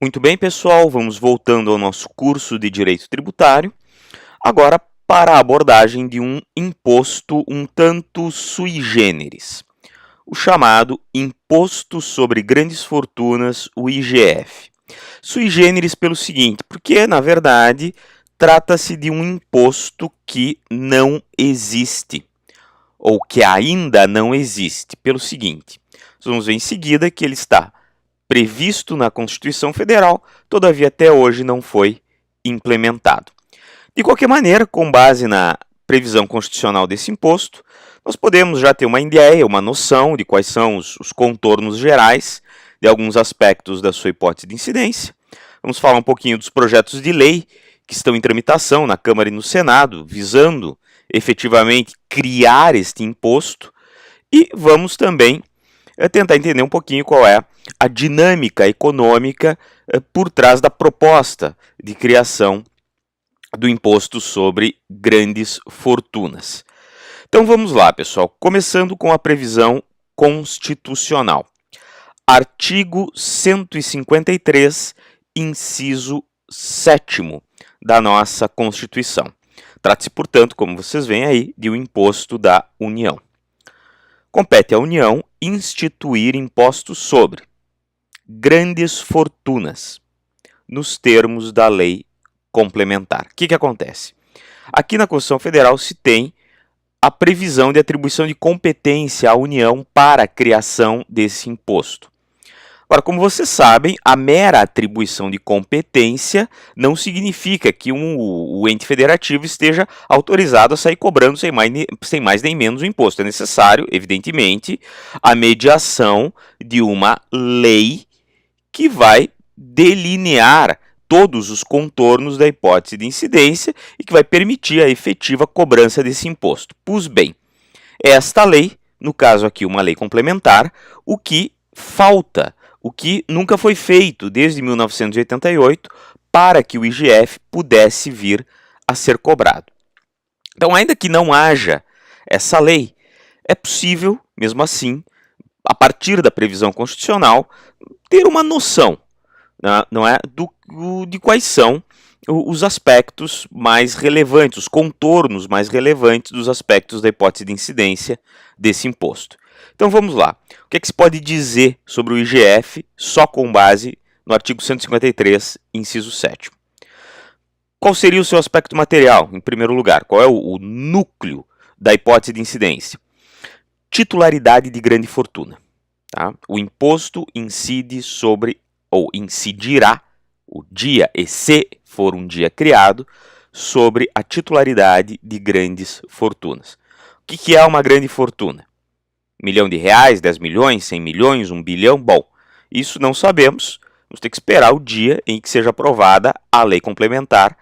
Muito bem, pessoal, vamos voltando ao nosso curso de Direito Tributário, agora para a abordagem de um imposto um tanto sui generis, o chamado Imposto sobre Grandes Fortunas, o IGF. Sui generis pelo seguinte, porque, na verdade, trata-se de um imposto que não existe, ou que ainda não existe, pelo seguinte, nós vamos ver em seguida que ele está previsto na Constituição Federal, todavia até hoje não foi implementado. De qualquer maneira, com base na previsão constitucional desse imposto, nós podemos já ter uma ideia, uma noção de quais são os contornos gerais de alguns aspectos da sua hipótese de incidência. Vamos falar um pouquinho dos projetos de lei que estão em tramitação na Câmara e no Senado, visando efetivamente criar este imposto, e vamos também tentar entender um pouquinho qual é a dinâmica econômica por trás da proposta de criação do imposto sobre grandes fortunas. Então vamos lá, pessoal, começando com a previsão constitucional. Artigo 153, inciso 7º da nossa Constituição. Trata-se, portanto, como vocês veem aí, de um imposto da União. Compete à União instituir impostos sobre grandes fortunas, nos termos da lei complementar. O que acontece? Aqui na Constituição Federal se tem a previsão de atribuição de competência à União para a criação desse imposto. Agora, como vocês sabem, a mera atribuição de competência não significa que o ente federativo esteja autorizado a sair cobrando sem mais nem menos o imposto. É necessário, evidentemente, a mediação de uma lei que vai delinear todos os contornos da hipótese de incidência e que vai permitir a efetiva cobrança desse imposto. Pois bem, esta lei, no caso aqui uma lei complementar, o que falta, o que nunca foi feito desde 1988 para que o IGF pudesse vir a ser cobrado. Então, ainda que não haja essa lei, é possível, mesmo assim, a partir da previsão constitucional, ter uma noção, não é, de quais são os aspectos mais relevantes, os contornos mais relevantes dos aspectos da hipótese de incidência desse imposto. Então vamos lá. O que é que se pode dizer sobre o IGF só com base no artigo 153, inciso 7º? Qual seria o seu aspecto material, em primeiro lugar? Qual é o núcleo da hipótese de incidência? Titularidade de grande fortuna. Tá? O imposto incide sobre, ou incidirá, o dia, e se for um dia criado, sobre a titularidade de grandes fortunas. O que é uma grande fortuna? R$ 1.000.000, 10 milhões, 100 milhões, 1 bilhão? Bom, isso não sabemos. Vamos ter que esperar o dia em que seja aprovada a lei complementar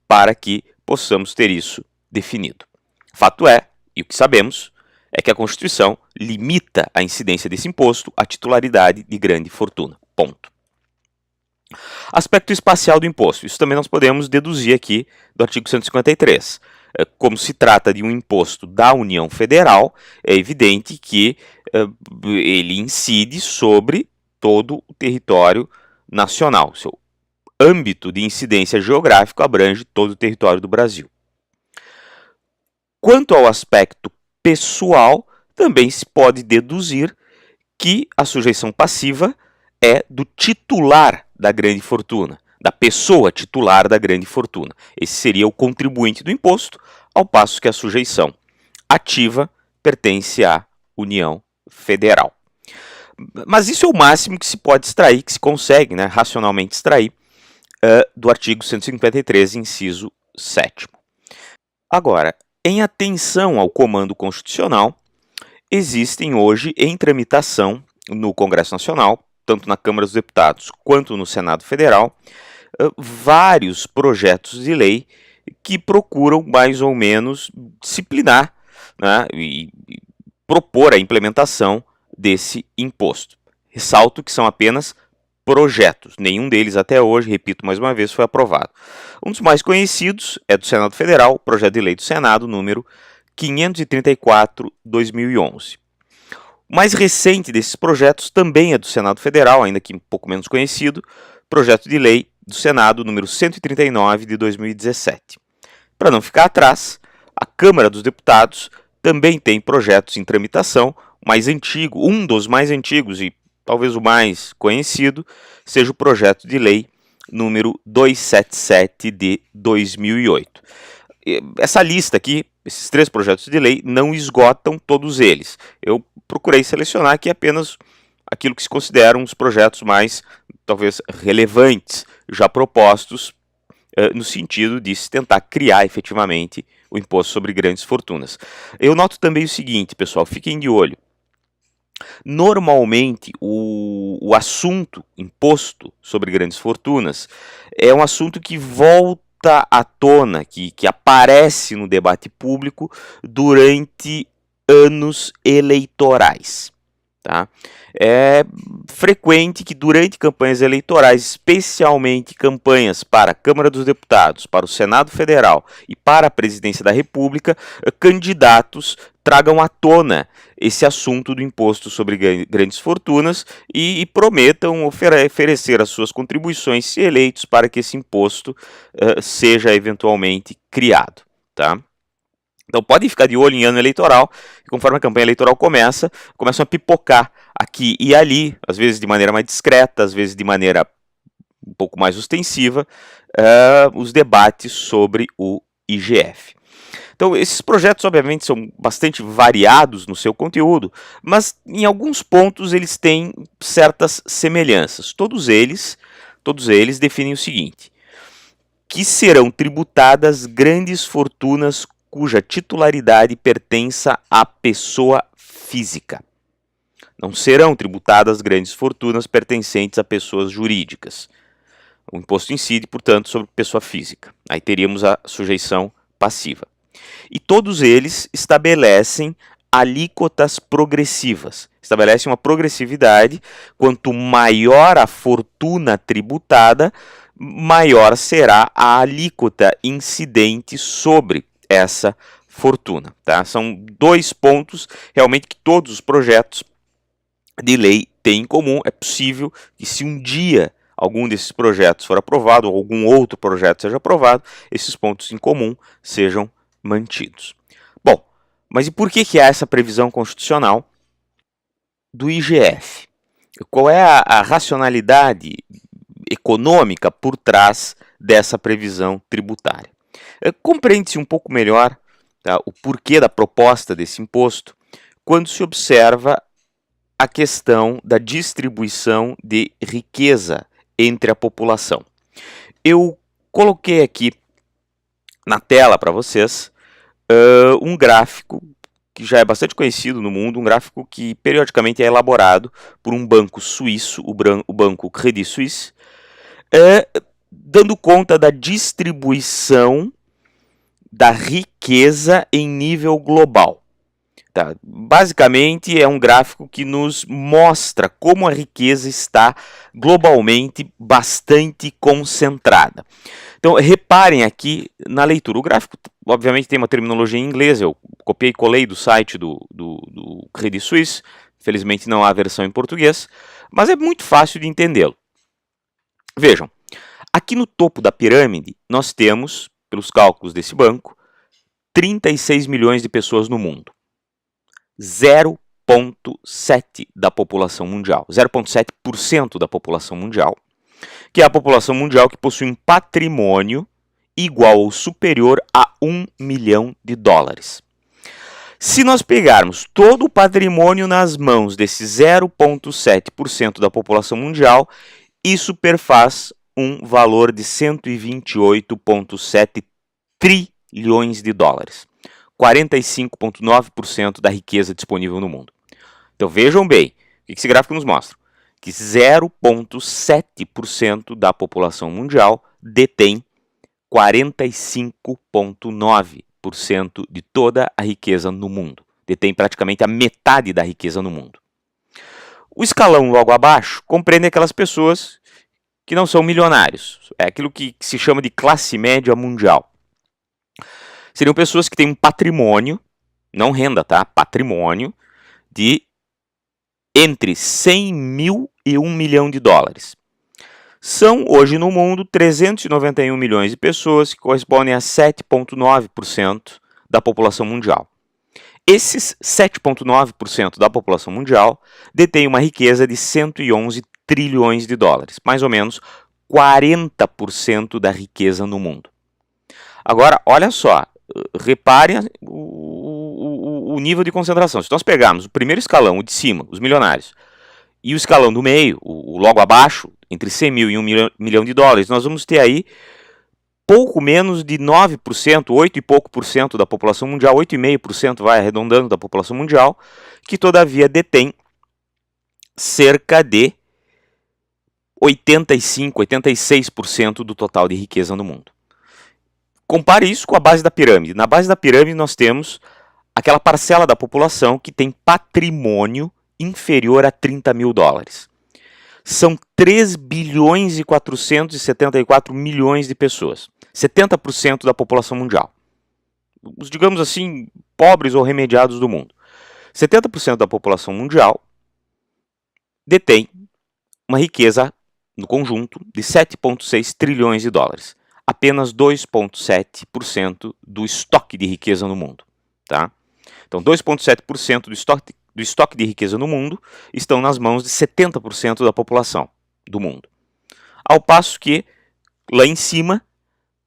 para que possamos ter isso definido. Fato é, e o que sabemos, é que a Constituição limita a incidência desse imposto à titularidade de grande fortuna. Ponto. Aspecto espacial do imposto. Isso também nós podemos deduzir aqui do artigo 153. Como se trata de um imposto da União Federal, é evidente que ele incide sobre todo o território nacional. Seu âmbito de incidência geográfico abrange todo o território do Brasil. Quanto ao aspecto pessoal, também se pode deduzir que a sujeição passiva é do titular da grande fortuna, da pessoa titular da grande fortuna. Esse seria o contribuinte do imposto, ao passo que a sujeição ativa pertence à União Federal. Mas isso é o máximo que se pode extrair, que se consegue, né, racionalmente extrair, do artigo 153, inciso 7º. Agora, em atenção ao comando constitucional, existem hoje em tramitação no Congresso Nacional, tanto na Câmara dos Deputados quanto no Senado Federal, vários projetos de lei que procuram mais ou menos disciplinar, né, e propor a implementação desse imposto. Ressalto que são apenas projetos, nenhum deles até hoje, repito mais uma vez, foi aprovado. Um dos mais conhecidos é do Senado Federal, o projeto de lei do Senado número 534/2011. O mais recente desses projetos também é do Senado Federal, ainda que um pouco menos conhecido, projeto de lei do Senado número 139 de 2017. Para não ficar atrás, a Câmara dos Deputados também tem projetos em tramitação. O mais antigo, um dos mais antigos e talvez o mais conhecido, seja o projeto de lei número 277 de 2008. Essa lista aqui, esses 3 projetos de lei, não esgotam todos eles. Eu procurei selecionar aqui apenas aquilo que se consideram os projetos mais, talvez, relevantes, já propostos no sentido de se tentar criar efetivamente o imposto sobre grandes fortunas. Eu noto também o seguinte, pessoal, fiquem de olho. Normalmente, o assunto imposto sobre grandes fortunas é um assunto que volta à tona, que aparece no debate público durante anos eleitorais. Tá? É frequente que durante campanhas eleitorais, especialmente campanhas para a Câmara dos Deputados, para o Senado Federal e para a Presidência da República, candidatos tragam à tona esse assunto do imposto sobre grandes fortunas e prometam oferecer as suas contribuições, se eleitos, para que esse imposto seja eventualmente criado. Tá? Então podem ficar de olho em ano eleitoral, e conforme a campanha eleitoral começam a pipocar aqui e ali, às vezes de maneira mais discreta, às vezes de maneira um pouco mais ostensiva, os debates sobre o IGF. Então esses projetos obviamente são bastante variados no seu conteúdo, mas em alguns pontos eles têm certas semelhanças. Todos eles definem o seguinte: que serão tributadas grandes fortunas cuja titularidade pertença à pessoa física. Não serão tributadas grandes fortunas pertencentes a pessoas jurídicas. O imposto incide, portanto, sobre pessoa física. Aí teríamos a sujeição passiva. E todos eles estabelecem alíquotas progressivas. Estabelecem uma progressividade. Quanto maior a fortuna tributada, maior será a alíquota incidente sobre essa fortuna. Tá? São 2 pontos realmente que todos os projetos de lei têm em comum. É possível que, se um dia algum desses projetos for aprovado ou algum outro projeto seja aprovado, esses pontos em comum sejam mantidos. Bom, mas e por que há essa previsão constitucional do IGF? Qual é a racionalidade econômica por trás dessa previsão tributária? Compreende-se um pouco melhor, tá, o porquê da proposta desse imposto quando se observa a questão da distribuição de riqueza entre a população. Eu coloquei aqui na tela para vocês um gráfico que já é bastante conhecido no mundo, um gráfico que periodicamente é elaborado por um banco suíço, o banco Credit Suisse, dando conta da distribuição da riqueza em nível global. Tá? Basicamente é um gráfico que nos mostra como a riqueza está globalmente bastante concentrada. Então reparem aqui na leitura. O gráfico obviamente tem uma terminologia em inglês, eu copiei e colei do site do Credit Suisse, felizmente não há versão em português, mas é muito fácil de entendê-lo. Vejam, aqui no topo da pirâmide nós temos, pelos cálculos desse banco, 36 milhões de pessoas no mundo. 0,7% da população mundial. 0,7% da população mundial. Que é a população mundial que possui um patrimônio igual ou superior a $1 milhão. Se nós pegarmos todo o patrimônio nas mãos desse 0,7% da população mundial, isso perfaz um valor de 128,7 trilhões de dólares. 45,9% da riqueza disponível no mundo. Então vejam bem, o que esse gráfico nos mostra? Que 0,7% da população mundial detém 45,9% de toda a riqueza no mundo. Detém praticamente a metade da riqueza no mundo. O escalão logo abaixo compreende aquelas pessoas que não são milionários. É aquilo que se chama de classe média mundial. Seriam pessoas que têm um patrimônio, não renda, tá? Patrimônio de entre 100 mil e $1 milhão. São, hoje no mundo, 391 milhões de pessoas, que correspondem a 7,9% da população mundial. Esses 7,9% da população mundial detêm uma riqueza de 111 trilhões de dólares, mais ou menos 40% da riqueza no mundo. Agora, olha só, repare o nível de concentração. Se nós pegarmos o primeiro escalão, o de cima, os milionários, e o escalão do meio, o logo abaixo, entre 100 mil e 1 milhão de dólares, nós vamos ter aí pouco menos de 9%, 8 e pouco por cento da população mundial, 8,5% vai arredondando da população mundial, que todavia detém cerca de 85, 86% do total de riqueza no mundo. Compare isso com a base da pirâmide. Na base da pirâmide nós temos aquela parcela da população que tem patrimônio inferior a 30 mil dólares. São 3 bilhões e 474 milhões de pessoas. 70% da população mundial. Os, digamos assim, pobres ou remediados do mundo. 70% da população mundial detém uma riqueza, no conjunto, de 7,6 trilhões de dólares. Apenas 2,7% do estoque de riqueza no mundo. Tá? Então, 2,7% do estoque de riqueza no mundo estão nas mãos de 70% da população do mundo. Ao passo que, lá em cima,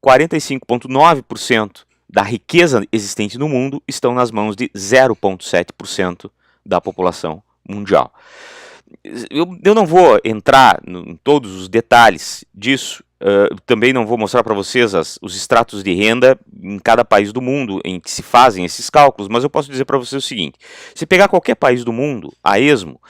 45,9% da riqueza existente no mundo estão nas mãos de 0,7% da população mundial. Eu não vou entrar em todos os detalhes disso, também não vou mostrar para vocês os extratos de renda em cada país do mundo em que se fazem esses cálculos, mas eu posso dizer para vocês o seguinte: se pegar qualquer país do mundo, a esmo,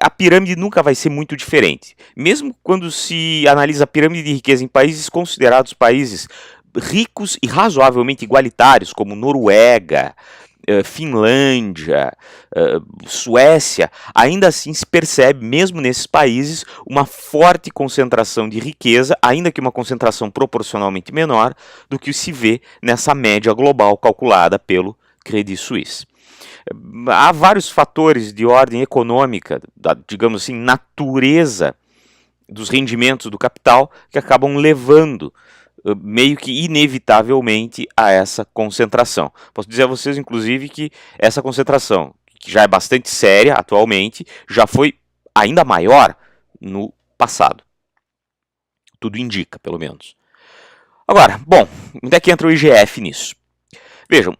a pirâmide nunca vai ser muito diferente. Mesmo quando se analisa a pirâmide de riqueza em países considerados países ricos e razoavelmente igualitários, como Noruega, Finlândia, Suécia, ainda assim se percebe, mesmo nesses países, uma forte concentração de riqueza, ainda que uma concentração proporcionalmente menor do que se vê nessa média global calculada pelo Credit Suisse. Há vários fatores de ordem econômica, da, digamos assim, natureza dos rendimentos do capital, que acabam levando meio que inevitavelmente a essa concentração. Posso dizer a vocês, inclusive, que essa concentração, que já é bastante séria atualmente, já foi ainda maior no passado. Tudo indica, pelo menos. Agora, bom, onde é que entra o IGF nisso? Vejam,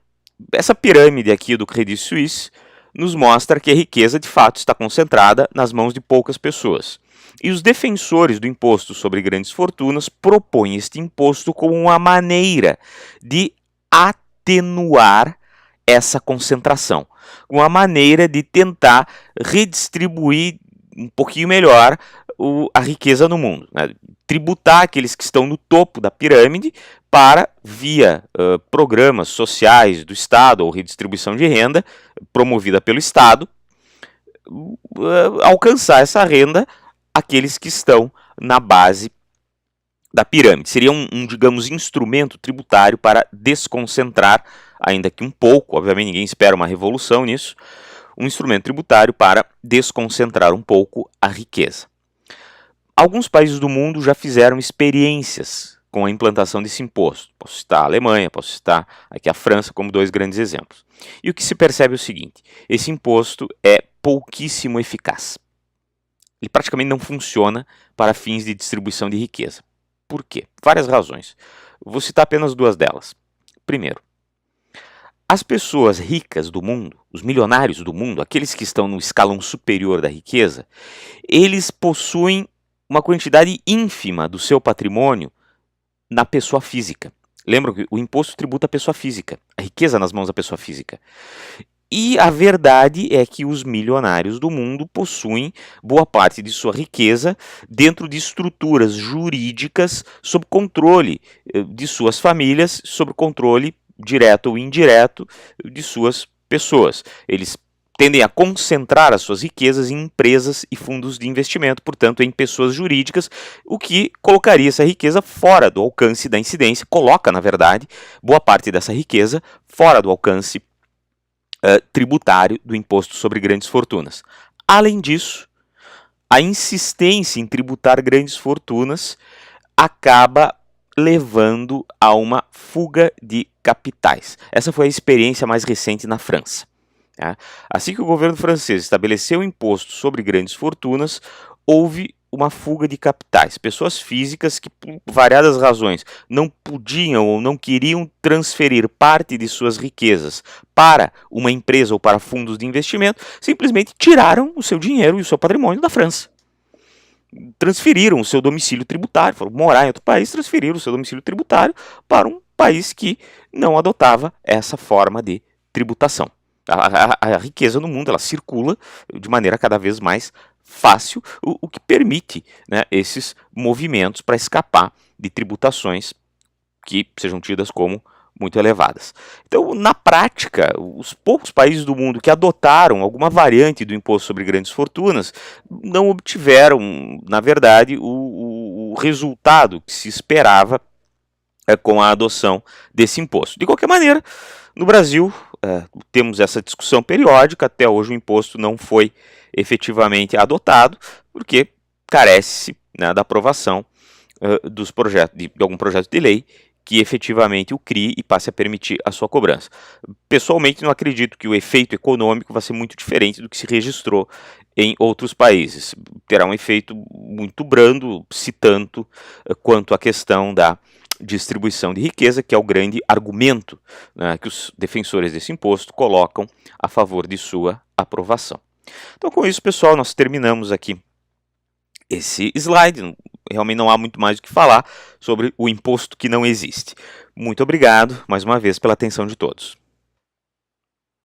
essa pirâmide aqui do Credit Suisse nos mostra que a riqueza de fato está concentrada nas mãos de poucas pessoas. E os defensores do imposto sobre grandes fortunas propõem este imposto como uma maneira de atenuar essa concentração, uma maneira de tentar redistribuir um pouquinho melhor a riqueza no mundo, né? Tributar aqueles que estão no topo da pirâmide para, via programas sociais do Estado ou redistribuição de renda promovida pelo Estado, alcançar essa renda aqueles que estão na base da pirâmide. Seria digamos, instrumento tributário para desconcentrar, ainda que um pouco, obviamente ninguém espera uma revolução nisso, um instrumento tributário para desconcentrar um pouco a riqueza. Alguns países do mundo já fizeram experiências com a implantação desse imposto. Posso citar a Alemanha, posso citar aqui a França como dois grandes exemplos. E o que se percebe é o seguinte: esse imposto é pouquíssimo eficaz. Ele praticamente não funciona para fins de distribuição de riqueza. Por quê? Várias razões. Vou citar apenas duas delas. Primeiro, as pessoas ricas do mundo, os milionários do mundo, aqueles que estão no escalão superior da riqueza, eles possuem uma quantidade ínfima do seu patrimônio na pessoa física. Lembram que o imposto tributa a pessoa física, a riqueza nas mãos da pessoa física. E a verdade é que os milionários do mundo possuem boa parte de sua riqueza dentro de estruturas jurídicas sob controle de suas famílias, sob controle direto ou indireto de suas pessoas. Eles tendem a concentrar as suas riquezas em empresas e fundos de investimento, portanto, em pessoas jurídicas, o que colocaria essa riqueza fora do alcance da incidência, coloca, na verdade, boa parte dessa riqueza fora do alcance tributário do imposto sobre grandes fortunas. Além disso, a insistência em tributar grandes fortunas acaba levando a uma fuga de capitais. Essa foi a experiência mais recente na França. Assim que o governo francês estabeleceu o imposto sobre grandes fortunas, houve uma fuga de capitais. Pessoas físicas que, por variadas razões, não podiam ou não queriam transferir parte de suas riquezas para uma empresa ou para fundos de investimento, simplesmente tiraram o seu dinheiro e o seu patrimônio da França. Transferiram o seu domicílio tributário, foram morar em outro país, transferiram o seu domicílio tributário para um país que não adotava essa forma de tributação. A riqueza no mundo ela circula de maneira cada vez mais fácil, o que permite, né, esses movimentos para escapar de tributações que sejam tidas como muito elevadas. Então, na prática, os poucos países do mundo que adotaram alguma variante do imposto sobre grandes fortunas não obtiveram, na verdade, o resultado que se esperava com a adoção desse imposto. De qualquer maneira, no Brasil, temos essa discussão periódica. Até hoje o imposto não foi efetivamente adotado, porque carece, né, da aprovação dos projetos, de algum projeto de lei que efetivamente o crie e passe a permitir a sua cobrança. Pessoalmente, não acredito que o efeito econômico vai ser muito diferente do que se registrou em outros países. Terá um efeito muito brando, se tanto quanto a questão da distribuição de riqueza, que é o grande argumento, né, que os defensores desse imposto colocam a favor de sua aprovação. Então, com isso, pessoal, nós terminamos aqui esse slide. Realmente não há muito mais o que falar sobre o imposto que não existe. Muito obrigado, mais uma vez, pela atenção de todos.